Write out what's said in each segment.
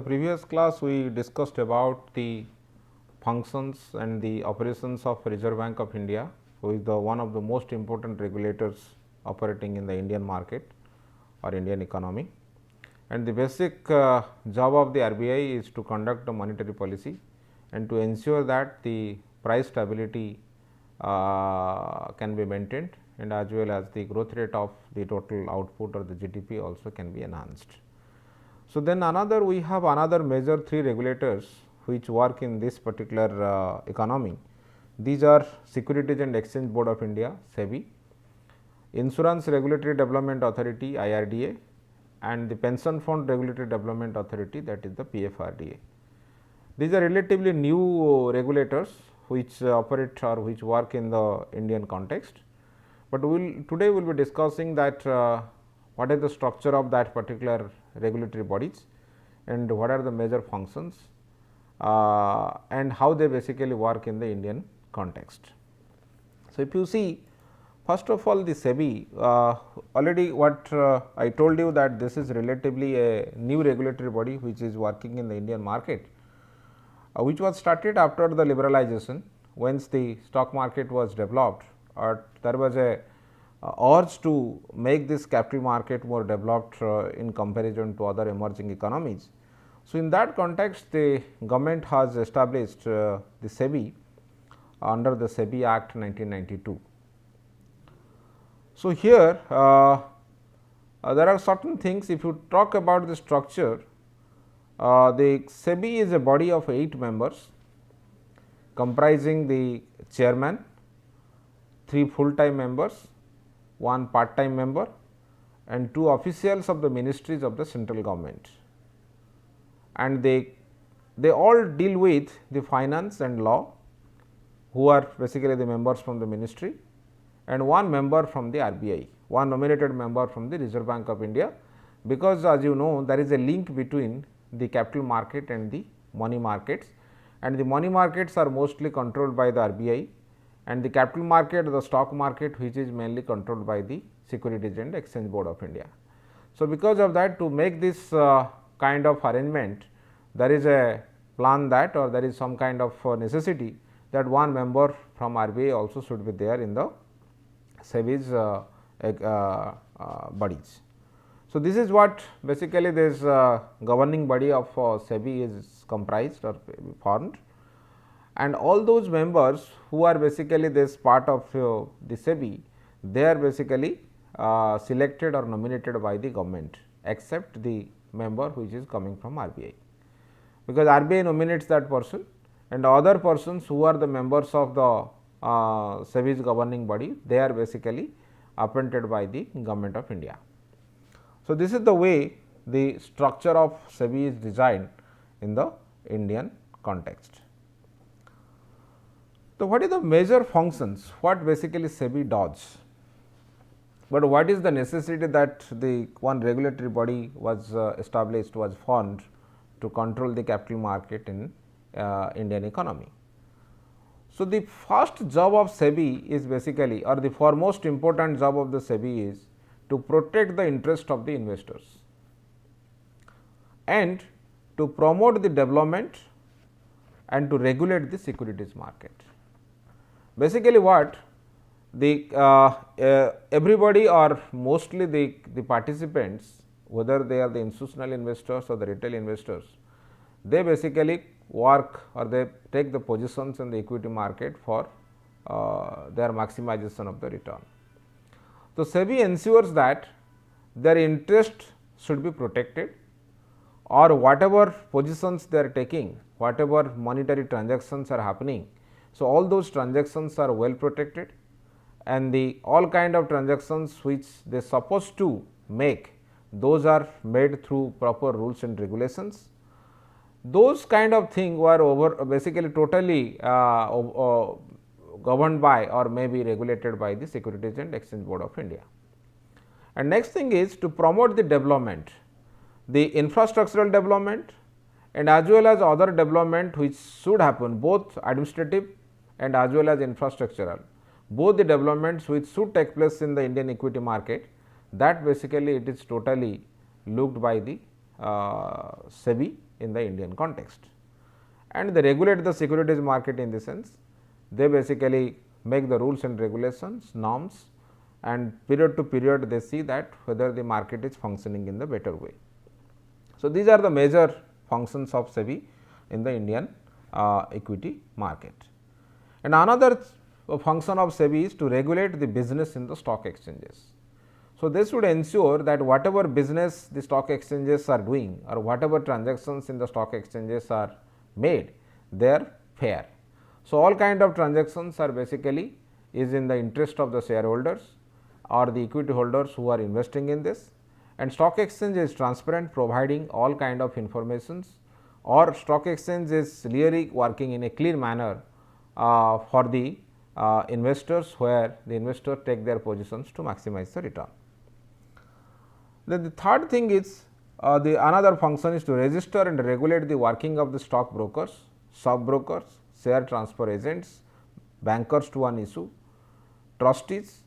the previous class we discussed about the functions and the operations of Reserve Bank of India, who is the one of the most important regulators operating in the Indian market or Indian economy. And the basic job of the RBI is to conduct the monetary policy and to ensure that the price stability can be maintained, and as well as the growth rate of the total output or the GDP also can be enhanced. So, then another we have another major three regulators which work in this particular economy. These are Securities and Exchange Board of India (SEBI), Insurance Regulatory Development Authority (IRDA), and the Pension Fund Regulatory Development Authority, that is the PFRDA. These are relatively new regulators which operate or which work in the Indian context, but today we will be discussing that what is the structure of that particular regulatory bodies and what are the major functions and how they basically work in the Indian context. So, if you see, first of all, the SEBI, already what I told you that this is relatively a new regulatory body which is working in the Indian market, which was started after the liberalization. Once the stock market was developed, there was a urge to make this capital market more developed in comparison to other emerging economies. So, in that context, the government has established the SEBI under the SEBI Act 1992. So, here there are certain things. If you talk about the structure, the SEBI is a body of 8 members comprising the chairman, 3 full time members, 1 part time member, and 2 officials of the ministries of the central government, and they all deal with the finance and law, who are basically the members from the ministry, and 1 member from the RBI, 1 nominated member from the Reserve Bank of India, because as you know there is a link between the capital market and the money markets, and the money markets are mostly controlled by the RBI, and the capital market, the stock market, which is mainly controlled by the Securities and Exchange Board of India. So, because of that, to make this kind of arrangement, there is a plan that, or there is some kind of necessity that 1 member from RBI also should be there in the SEBI's bodies. So, this is what basically this governing body of SEBI is comprised or formed, and all those members who are basically this part of the SEBI, they are basically selected or nominated by the government, except the member which is coming from RBI, because RBI nominates that person, and other persons who are the members of the SEBI's governing body, they are basically appointed by the government of India. So, this is the way the structure of SEBI is designed in the Indian context. So, what is the major functions, what basically SEBI does, but what is the necessity that the one regulatory body was established, was formed to control the capital market in Indian economy. So, the first job of SEBI is basically, or the foremost important job of the SEBI is to protect the interest of the investors and to promote the development and to regulate the securities market. Basically, what the everybody or mostly the participants, whether they are the institutional investors or the retail investors, they basically work or they take the positions in the equity market for their maximization of the return. So, SEBI ensures that their interest should be protected, or whatever positions they are taking, whatever monetary transactions are happening. So, all those transactions are well protected, and the all kind of transactions which they are supposed to make, those are made through proper rules and regulations. Those kind of thing were basically totally governed by or maybe regulated by the Securities and Exchange Board of India. And next thing is to promote the development, the infrastructural development, and as well as other development which should happen, both administrative and as well as infrastructural, both the developments which should take place in the Indian equity market, that basically it is totally looked by the SEBI in the Indian context. And they regulate the securities market in the sense they basically make the rules and regulations, norms, and period to period they see that whether the market is functioning in the better way. So, these are the major functions of SEBI in the Indian equity market. And another function of SEBI is to regulate the business in the stock exchanges. So, this should ensure that whatever business the stock exchanges are doing or whatever transactions in the stock exchanges are made, they are fair. So, all kind of transactions are basically is in the interest of the shareholders or the equity holders who are investing in this, and stock exchange is transparent, providing all kind of informations, or stock exchange is really working in a clear manner for the investors, where the investors take their positions to maximize the return. Then the third thing is the another function is to register and regulate the working of the stock brokers, sub brokers, share transfer agents, bankers to one issue, trustees,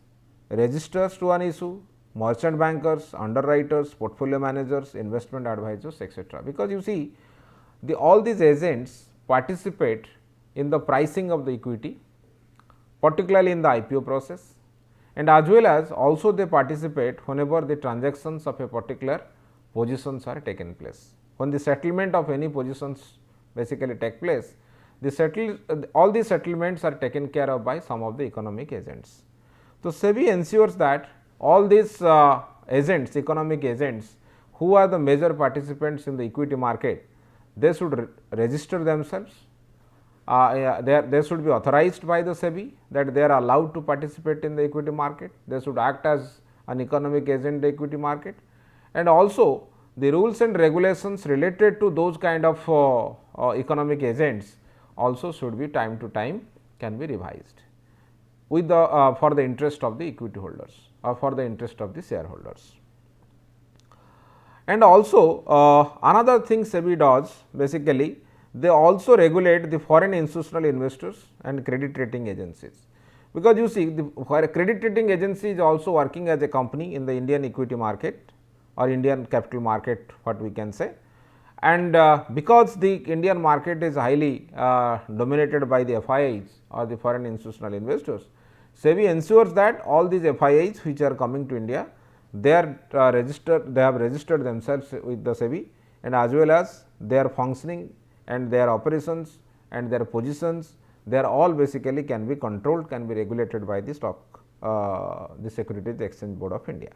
registers to one issue, merchant bankers, underwriters, portfolio managers, investment advisors, etc. Because you see all these agents participate in the pricing of the equity, particularly in the IPO process, and as well as also they participate whenever the transactions of a particular positions are taken place. When the settlement of any positions basically take place, all these settlements are taken care of by some of the economic agents. So, SEBI ensures that all these agents, economic agents who are the major participants in the equity market, they should register themselves. They should be authorized by the SEBI that they are allowed to participate in the equity market. They should act as an economic agent in the equity market, and also the rules and regulations related to those kind of economic agents also should be time to time can be revised with the for the interest of the equity holders or for the interest of the shareholders. And also another thing SEBI does, basically they also regulate the foreign institutional investors and credit rating agencies, because you see the credit rating agency is also working as a company in the Indian equity market or Indian capital market, what we can say. And because the Indian market is highly dominated by the FIIs or the foreign institutional investors, SEBI ensures that all these FIIs which are coming to India, they are registered, they have registered themselves with the SEBI, and as well as they are functioning and their operations and their positions, they are all basically can be controlled, can be regulated by the the Securities Exchange Board of India.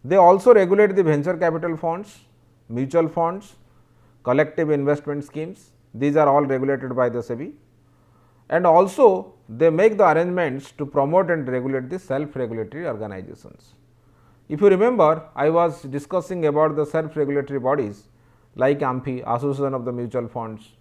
They also regulate the venture capital funds, mutual funds, collective investment schemes. These are all regulated by the SEBI, and also they make the arrangements to promote and regulate the self-regulatory organizations. If you remember, I was discussing about the self-regulatory bodies like AMFI, Association of the Mutual Funds.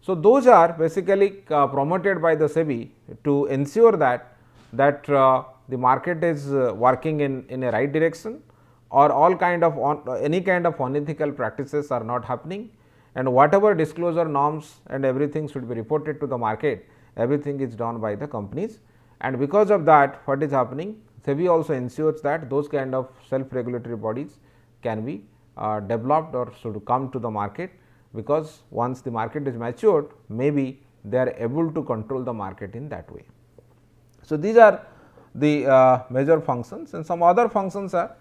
So, those are basically promoted by the SEBI to ensure that the market is working in a right direction, or all kind of any kind of unethical practices are not happening, and whatever disclosure norms and everything should be reported to the market, everything is done by the companies. And because of that, what is happening, SEBI also ensures that those kind of self-regulatory bodies can be developed or should come to the market, because once the market is matured, maybe they are able to control the market in that way. So, these are the major functions, and some other functions are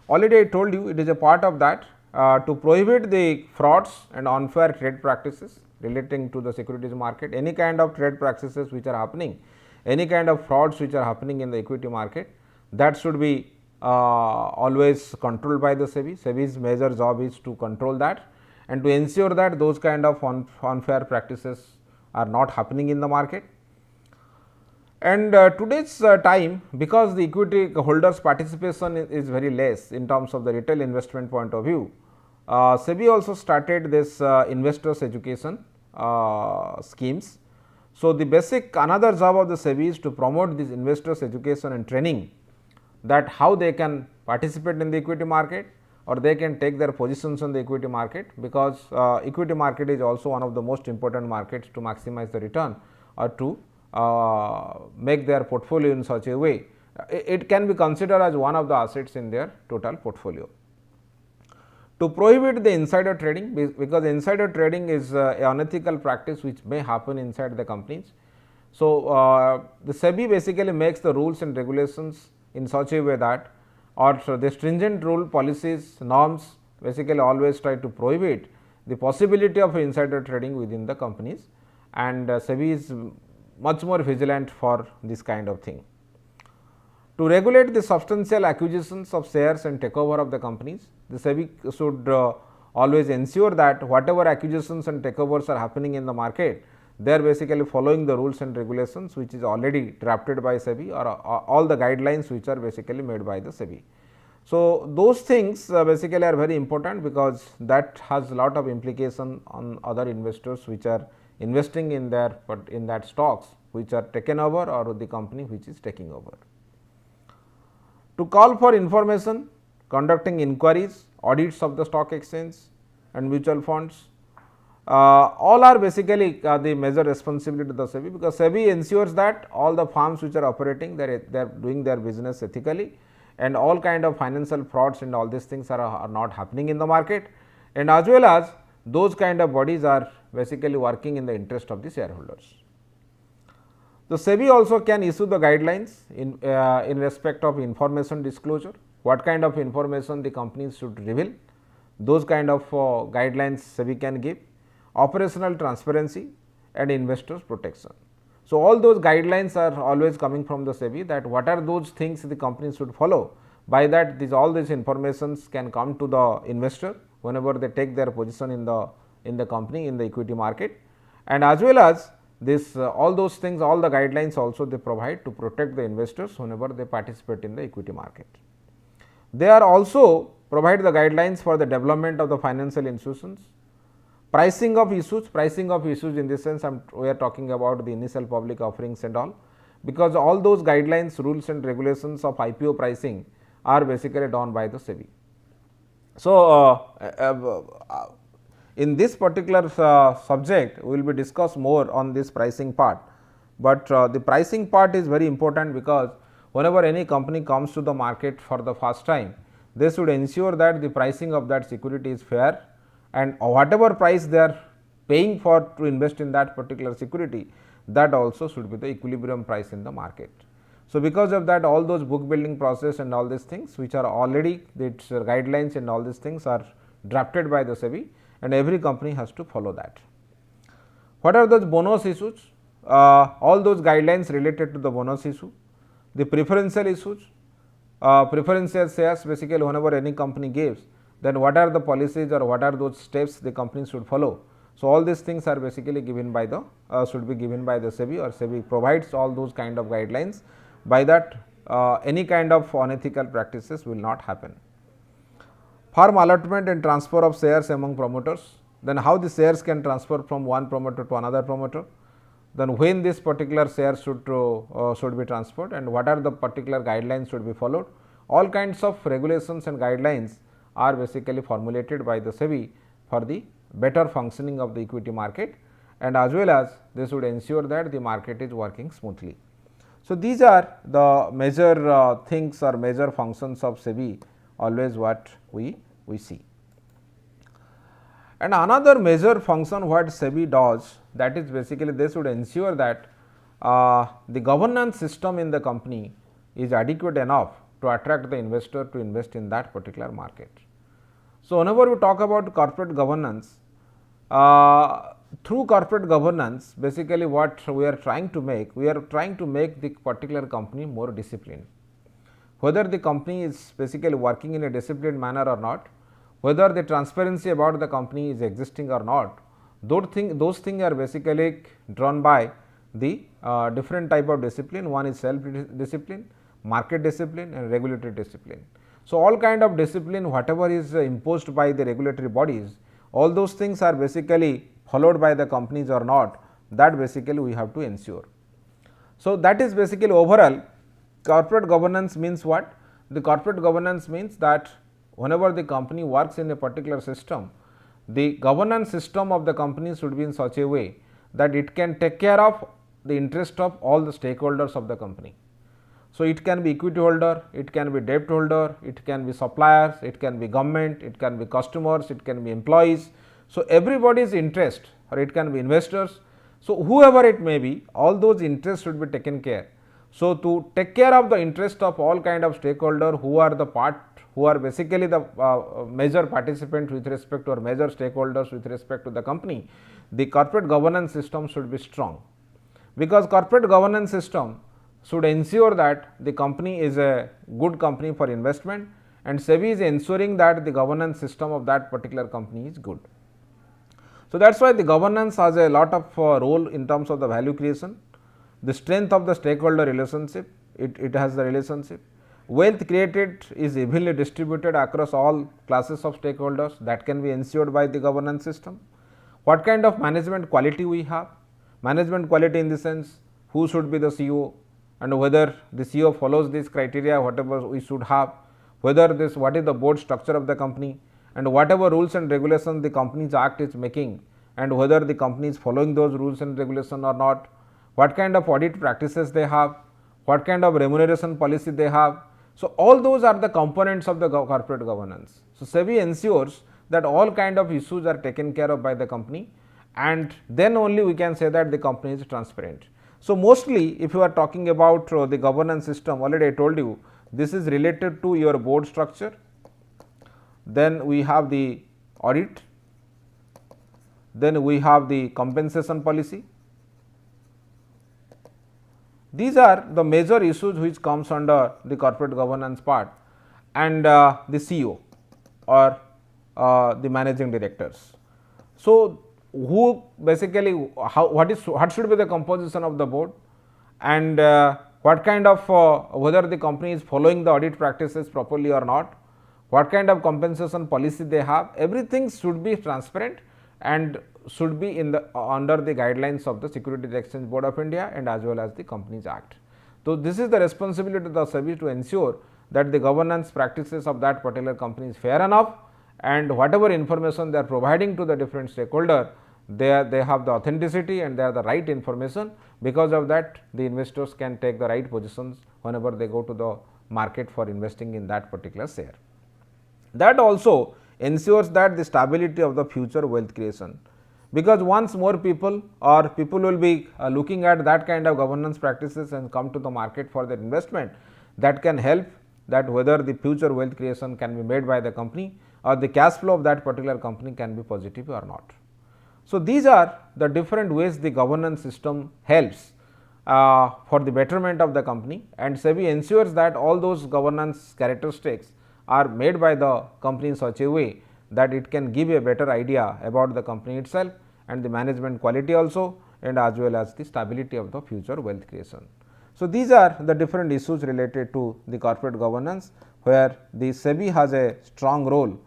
already I told you, it is a part of that to prohibit the frauds and unfair trade practices relating to the securities market. Any kind of trade practices which are happening, any kind of frauds which are happening in the equity market, that should be always controlled by the SEBI. SEBI's major job is to control that and to ensure that those kind of unfair practices are not happening in the market. And today's time, because the equity holders participation is very less in terms of the retail investment point of view, SEBI also started this investors education schemes. So, the basic another job of the SEBI is to promote this investors education and training, that how they can participate in the equity market or they can take their positions on the equity market, because equity market is also one of the most important markets to maximize the return or to make their portfolio in such a way, it can be considered as one of the assets in their total portfolio. to prohibit the insider trading, because insider trading is a unethical practice which may happen inside the companies. So, the SEBI basically makes the rules and regulations in such a way that, or the stringent rule, policies, norms basically always try to prohibit the possibility of insider trading within the companies, and SEBI is much more vigilant for this kind of thing. To regulate the substantial acquisitions of shares and takeover of the companies, the SEBI should always ensure that whatever acquisitions and takeovers are happening in the market, they are basically following the rules and regulations which is already drafted by SEBI, or all the guidelines which are basically made by the SEBI. So, those things basically are very important, because that has a lot of implication on other investors which are investing in their in that stocks which are taken over, or the company which is taking over. To call for information, conducting inquiries, audits of the stock exchange and mutual funds, all are basically the major responsibility to the SEBI, because SEBI ensures that all the firms which are operating, they are doing their business ethically, and all kind of financial frauds and all these things are not happening in the market, and as well as those kind of bodies are basically working in the interest of the shareholders. The SEBI also can issue the guidelines in respect of information disclosure, what kind of information the companies should reveal, those kind of guidelines SEBI can give, operational transparency and investors protection. So, all those guidelines are always coming from the SEBI, that what are those things the companies should follow. By that, all these informations can come to the investor whenever they take their position in the company, in the equity market, and as well as this all those things, all the guidelines also they provide to protect the investors whenever they participate in the equity market. They are also provide the guidelines for the development of the financial institutions, pricing of issues in this sense we are talking about the initial public offerings and all, because all those guidelines, rules and regulations of IPO pricing are basically done by the SEBI. So, in this particular subject we will be discuss more on this pricing part, but the pricing part is very important, because whenever any company comes to the market for the first time, they should ensure that the pricing of that security is fair, and whatever price they are paying for to invest in that particular security, that also should be the equilibrium price in the market. So, because of that, all those book building process and all these things which are already its guidelines and all these things are drafted by the SEBI, and every company has to follow that. What are those bonus issues? All those guidelines related to the bonus issue, the preferential issues, preferential shares basically whenever any company gives, then what are the policies or what are those steps the company should follow. So, all these things are basically given by the should be given by the SEBI, or SEBI provides all those kind of guidelines. By that, any kind of unethical practices will not happen. Firm allotment and transfer of shares among promoters, then how the shares can transfer from one promoter to another promoter, then when this particular share should be transferred, and what are the particular guidelines should be followed. All kinds of regulations and guidelines are basically formulated by the SEBI for the better functioning of the equity market, and as well as they should ensure that the market is working smoothly. So, these are the major things or major functions of SEBI, always what we see. And another major function what SEBI does, that is basically they should ensure that the governance system in the company is adequate enough to attract the investor to invest in that particular market. So, whenever we talk about corporate governance, through corporate governance basically what we are trying to make, the particular company more disciplined. Whether the company is basically working in a disciplined manner or not, whether the transparency about the company is existing or not, those things are basically drawn by the different type of discipline. One is self discipline, market discipline and regulatory discipline. So, all kind of discipline whatever is imposed by the regulatory bodies, all those things are basically followed by the companies or not, that basically we have to ensure. So, that is basically overall corporate governance means what? The corporate governance means that whenever the company works in a particular system, the governance system of the company should be in such a way that it can take care of the interest of all the stakeholders of the company. So, it can be equity holder, it can be debt holder, it can be suppliers, it can be government, it can be customers, it can be employees. So, everybody's interest, or it can be investors. So, whoever it may be, all those interests should be taken care. So, to take care of the interest of all kind of stakeholder who are basically the major participants with respect to, or major stakeholders with respect to the company, the corporate governance system should be strong, because corporate governance system should ensure that the company is a good company for investment, and SEBI is ensuring that the governance system of that particular company is good. So, that is why the governance has a lot of role in terms of the value creation, the strength of the stakeholder relationship, it has the relationship. Wealth created is evenly distributed across all classes of stakeholders, that can be ensured by the governance system. What kind of management quality we have? Management quality in the sense, who should be the CEO, and whether the CEO follows this criteria, whatever we should have, whether this, what is the board structure of the company, and whatever rules and regulations the Companies Act is making, and whether the company is following those rules and regulations or not, what kind of audit practices they have, what kind of remuneration policy they have. So, all those are the components of the corporate governance. So, SEBI ensures that all kind of issues are taken care of by the company, and then only we can say that the company is transparent. So, mostly if you are talking about the governance system, already I told you, this is related to your board structure, then we have the audit, then we have the compensation policy. These are the major issues which comes under the corporate governance part, and the CEO or the managing directors. So, who basically, what should be the composition of the board, and what kind of whether the company is following the audit practices properly or not, what kind of compensation policy they have, everything should be transparent and should be in the under the guidelines of the Securities Exchange Board of India and as well as the Companies Act. So, this is the responsibility of the SEBI to ensure that the governance practices of that particular company is fair enough, and whatever information they are providing to the different stakeholder, they have the authenticity and they are the right information. Because of that, the investors can take the right positions whenever they go to the market for investing in that particular share. That also ensures that the stability of the future wealth creation, because once more people will be looking at that kind of governance practices and come to the market for their investment, that can help that whether the future wealth creation can be made by the company or the cash flow of that particular company can be positive or not. So, these are the different ways the governance system helps for the betterment of the company, and SEBI ensures that all those governance characteristics are made by the company in such a way that it can give a better idea about the company itself and the management quality also, and as well as the stability of the future wealth creation. So, these are the different issues related to the corporate governance, where the SEBI has a strong role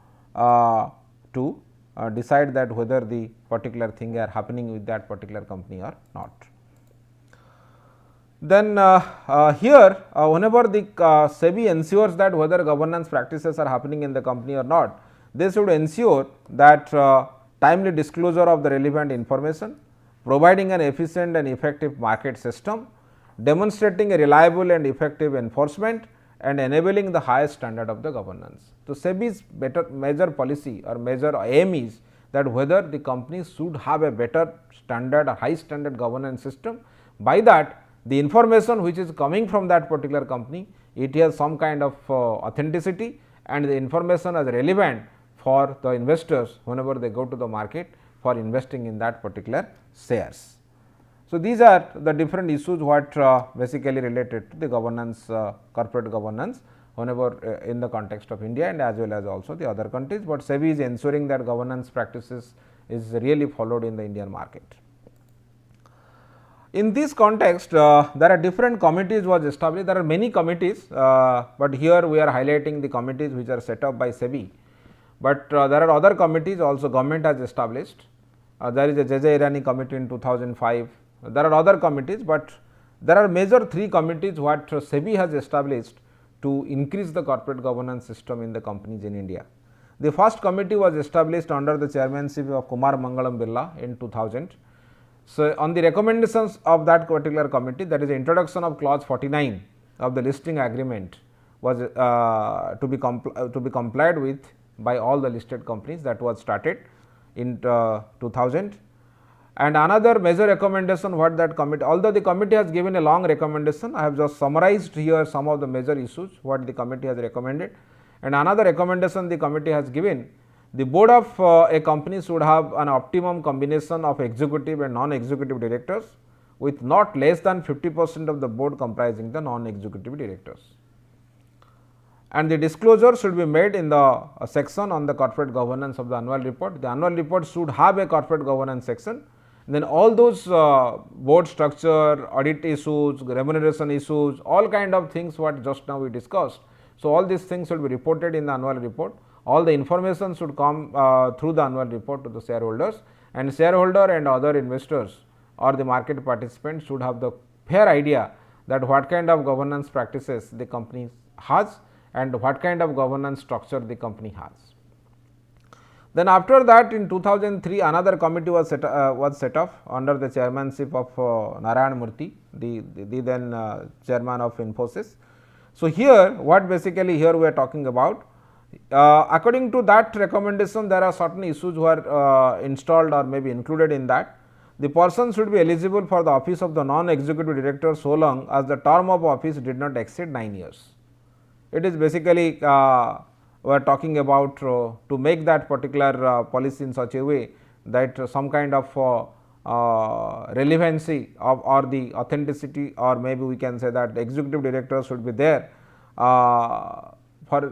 to decide that whether the particular thing are happening with that particular company or not. Then here whenever the SEBI ensures that whether governance practices are happening in the company or not, they should ensure that timely disclosure of the relevant information, providing an efficient and effective market system, demonstrating a reliable and effective enforcement, and enabling the highest standard of the governance. So, SEBI's major policy or major aim is that whether the company should have a better standard or high standard governance system. By that, the information which is coming from that particular company, it has some kind of authenticity, and the information is relevant for the investors whenever they go to the market for investing in that particular shares. So, these are the different issues what basically related to the governance, corporate governance whenever in the context of India and as well as also the other countries, but SEBI is ensuring that governance practices is really followed in the Indian market. In this context, there are different committees was established. There are many committees, but here we are highlighting the committees which are set up by SEBI, but there are other committees also government has established. There is a J.J. Irani committee in 2005. There are other committees, but there are major three committees what SEBI has established to increase the corporate governance system in the companies in India. The first committee was established under the chairmanship of Kumar Mangalam Birla in 2000. So, on the recommendations of that particular committee, that is the introduction of clause 49 of the listing agreement was to be complied with by all the listed companies. That was started in 2000. And another major recommendation what that committee, although the committee has given a long recommendation, I have just summarized here some of the major issues what the committee has recommended. And another recommendation the committee has given, the board of a company should have an optimum combination of executive and non-executive directors with not less than 50% of the board comprising the non-executive directors. And the disclosure should be made in the section on the corporate governance of the annual report. The annual report should have a corporate governance section. Then all those board structure, audit issues, remuneration issues, all kind of things what just now we discussed. So, all these things should be reported in the annual report. All the information should come through the annual report to the shareholders, and shareholder and other investors or the market participants should have the fair idea that what kind of governance practices the company has and what kind of governance structure the company has. Then after that in 2003 another committee was set up under the chairmanship of Narayan Murthy, the then chairman of Infosys. So, here what basically here we are talking about, according to that recommendation there are certain issues were installed or maybe included in that. The person should be eligible for the office of the non-executive director so long as the term of office did not exceed 9 years. It is basically we are talking about to make that particular policy in such a way that some kind of relevancy of or the authenticity, or maybe we can say that the executive director should be there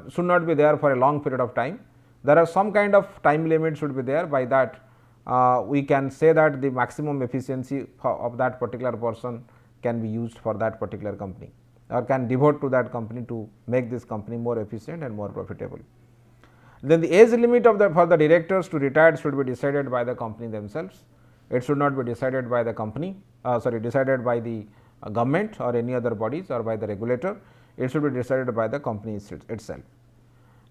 should not be there for a long period of time. There are some kind of time limit should be there. By that we can say that the maximum efficiency of that particular person can be used for that particular company, or can devote to that company to make this company more efficient and more profitable. Then the age limit of for the directors to retire should be decided by the company themselves. It should not be decided by the company, decided by the government or any other bodies or by the regulator. It should be decided by the company itself.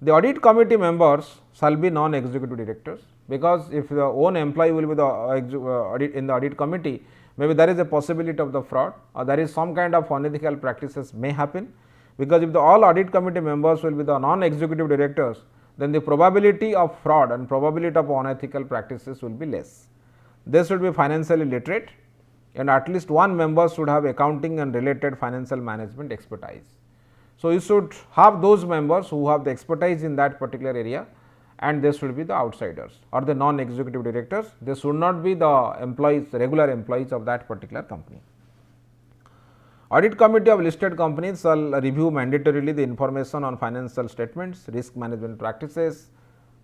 The audit committee members shall be non-executive directors, because if the own employee will be the in the audit committee, maybe there is a possibility of the fraud, or there is some kind of unethical practices may happen, because if the all audit committee members will be the non-executive directors, then the probability of fraud and probability of unethical practices will be less. They should be financially literate, and at least one member should have accounting and related financial management expertise. So, you should have those members who have the expertise in that particular area, and they should be the outsiders or the non-executive directors. They should not be the employees, regular employees of that particular company. Audit committee of listed companies shall review mandatorily the information on financial statements, risk management practices,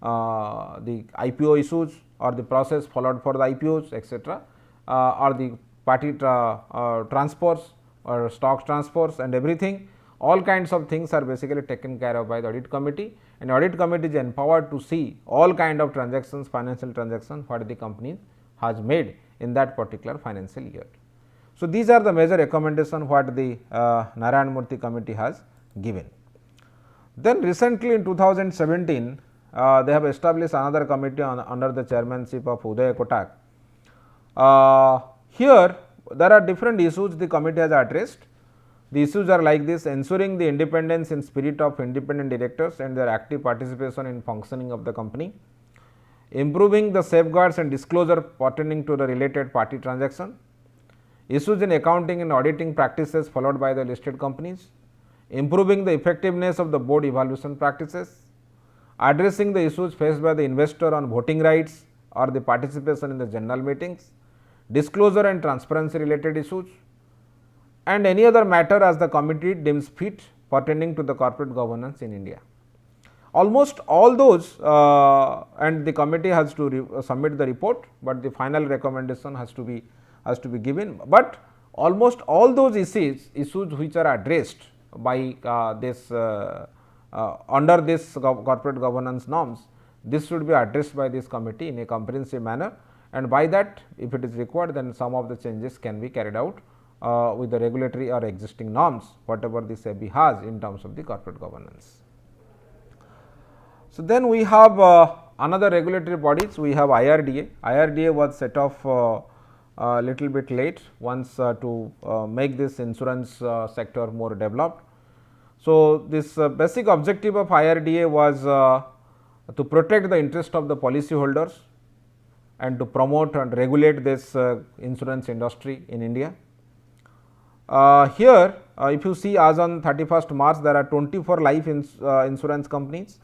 the IPO issues or the process followed for the IPOs, etc., or the party transfers or stock transfers and everything. All kinds of things are basically taken care of by the audit committee, and audit committee is empowered to see all kind of transactions, financial transactions what the company has made in that particular financial year. So, these are the major recommendations what the Narayan Murthy committee has given. Then recently in 2017 they have established another committee under the chairmanship of Uday Kotak. Here there are different issues the committee has addressed. The issues are like this: ensuring the independence and spirit of independent directors and their active participation in functioning of the company, improving the safeguards and disclosure pertaining to the related party transaction, issues in accounting and auditing practices followed by the listed companies, improving the effectiveness of the board evaluation practices, addressing the issues faced by the investor on voting rights or the participation in the general meetings, disclosure and transparency related issues, and any other matter as the committee deems fit pertaining to the corporate governance in India. Almost all those and the committee has to submit the report, but the final recommendation has to be given. But almost all those issues which are addressed by this under this corporate governance norms, this should be addressed by this committee in a comprehensive manner, and by that if it is required, then some of the changes can be carried out with the regulatory or existing norms whatever the SEBI has in terms of the corporate governance. So, then we have another regulatory bodies. We have IRDA. IRDA was set off little bit late once to make this insurance sector more developed. So, this basic objective of IRDA was to protect the interest of the policy holders and to promote and regulate this insurance industry in India. Here if you see, as on 31st March, there are 24 life insurance companies.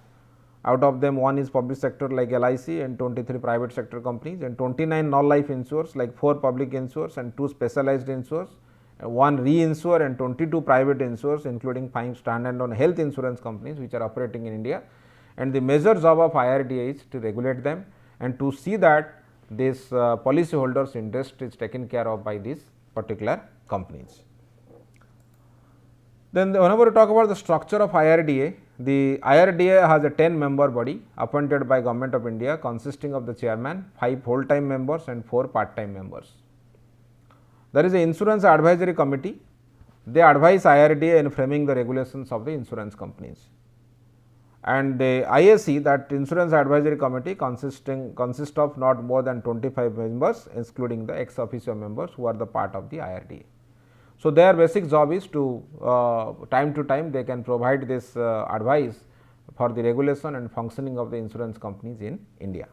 Out of them, one is public sector like LIC and 23 private sector companies, and 29 non-life insurers like 4 public insurers and 2 specialized insurers, 1 reinsurer and 22 private insurers, including 5 standalone health insurance companies which are operating in India. And the major job of IRDA is to regulate them and to see that this policy holders interest is taken care of by these particular companies. Then whenever we talk about the structure of IRDA, the IRDA has a 10-member body appointed by Government of India, consisting of the chairman, 5 full-time members and 4 part-time members. There is a insurance advisory committee. They advise IRDA in framing the regulations of the insurance companies. And the IAC, that insurance advisory committee, consists of not more than 25 members, excluding the ex officio members who are the part of the IRDA. So, their basic job is to time to time they can provide this advice for the regulation and functioning of the insurance companies in India.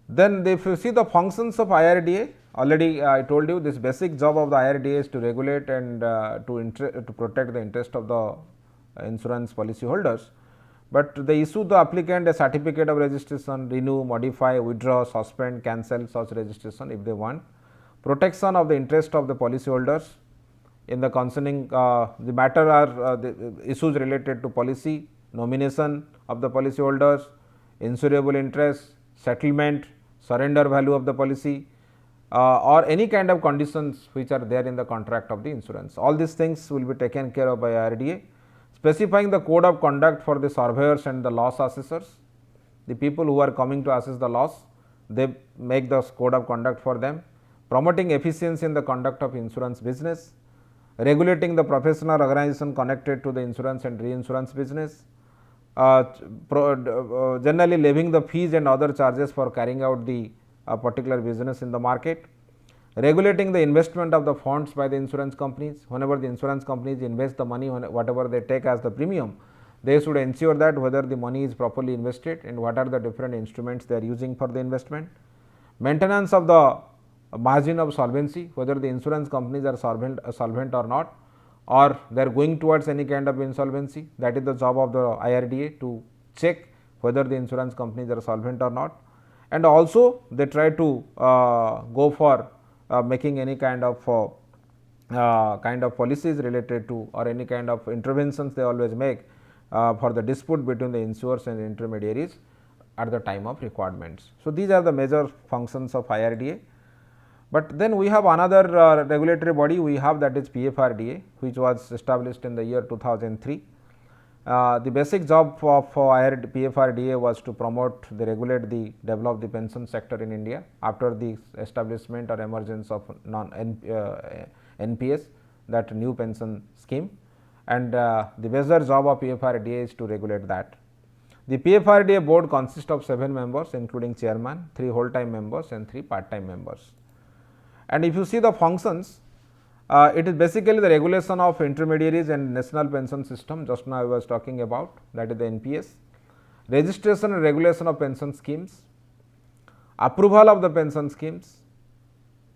Then if you see the functions of IRDA, already I told you this basic job of the IRDA is to regulate and to protect the interest of the insurance policy holders, but they issue the applicant a certificate of registration, renew, modify, withdraw, suspend, cancel such registration if they want. Protection of the interest of the policy holders in the concerning the matter are the issues related to policy, nomination of the policy holders, insurable interest, settlement, surrender value of the policy, or any kind of conditions which are there in the contract of the insurance. All these things will be taken care of by IRDA, specifying the code of conduct for the surveyors and the loss assessors. The people who are coming to assess the loss, they make the code of conduct for them. Promoting efficiency in the conduct of insurance business, regulating the professional organization connected to the insurance and reinsurance business, generally levying the fees and other charges for carrying out the particular business in the market, regulating the investment of the funds by the insurance companies. Whenever the insurance companies invest the money, whatever they take as the premium, they should ensure that whether the money is properly invested and what are the different instruments they are using for the investment. Maintenance of the margin of solvency, whether the insurance companies are solvent or not, or they are going towards any kind of insolvency. That is the job of the IRDA, to check whether the insurance companies are solvent or not. And also they try to go for making any kind of policies related to, or any kind of interventions they always make for the dispute between the insurers and intermediaries at the time of requirements. So, these are the major functions of IRDA. But then we have another regulatory body we have, that is PFRDA, which was established in the year 2003. The basic job of PFRDA was to promote, regulate, develop the pension sector in India after the establishment or emergence of NPS, that new pension scheme, and the major job of PFRDA is to regulate that. The PFRDA board consists of 7 members, including chairman, 3 whole time members and 3 part time members. And if you see the functions, it is basically the regulation of intermediaries and national pension system, just now I was talking about, that is the NPS, registration and regulation of pension schemes, approval of the pension schemes,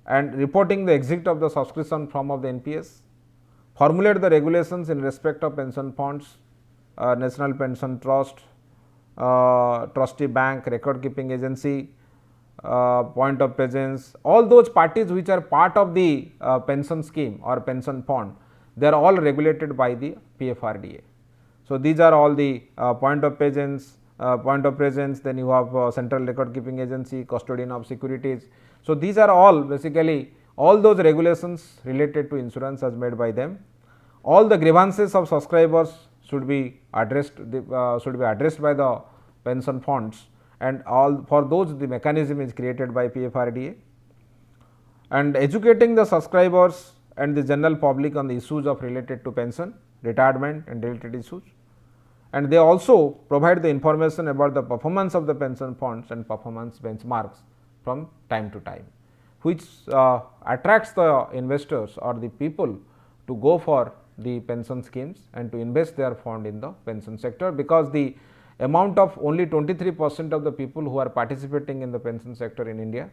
and reporting the exit of the subscription form of the NPS, formulate the regulations in respect of pension funds, national pension trust, trustee bank, record keeping agency, point of presence, all those parties which are part of the pension scheme or pension fund, they are all regulated by the PFRDA. So, these are all the point of presence, then you have central record keeping agency, custodian of securities. So, these are all basically all those regulations related to insurance as made by them. All the grievances of subscribers should be addressed by the pension funds, and all for those the mechanism is created by PFRDA. And educating the subscribers and the general public on the issues of related to pension, retirement and related issues, and they also provide the information about the performance of the pension funds and performance benchmarks from time to time, which attracts the investors or the people to go for the pension schemes and to invest their fund in the pension sector, because the amount of only 23% of the people who are participating in the pension sector in India,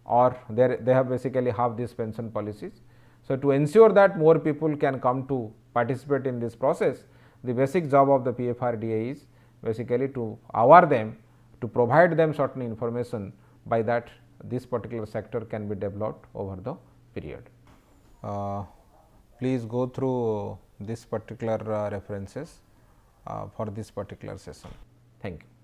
or they have basically have these pension policies. So, to ensure that more people can come to participate in this process, the basic job of the PFRDA is basically to aware them, to provide them certain information, by that this particular sector can be developed over the period. Please go through this particular references for this particular session. Thank you.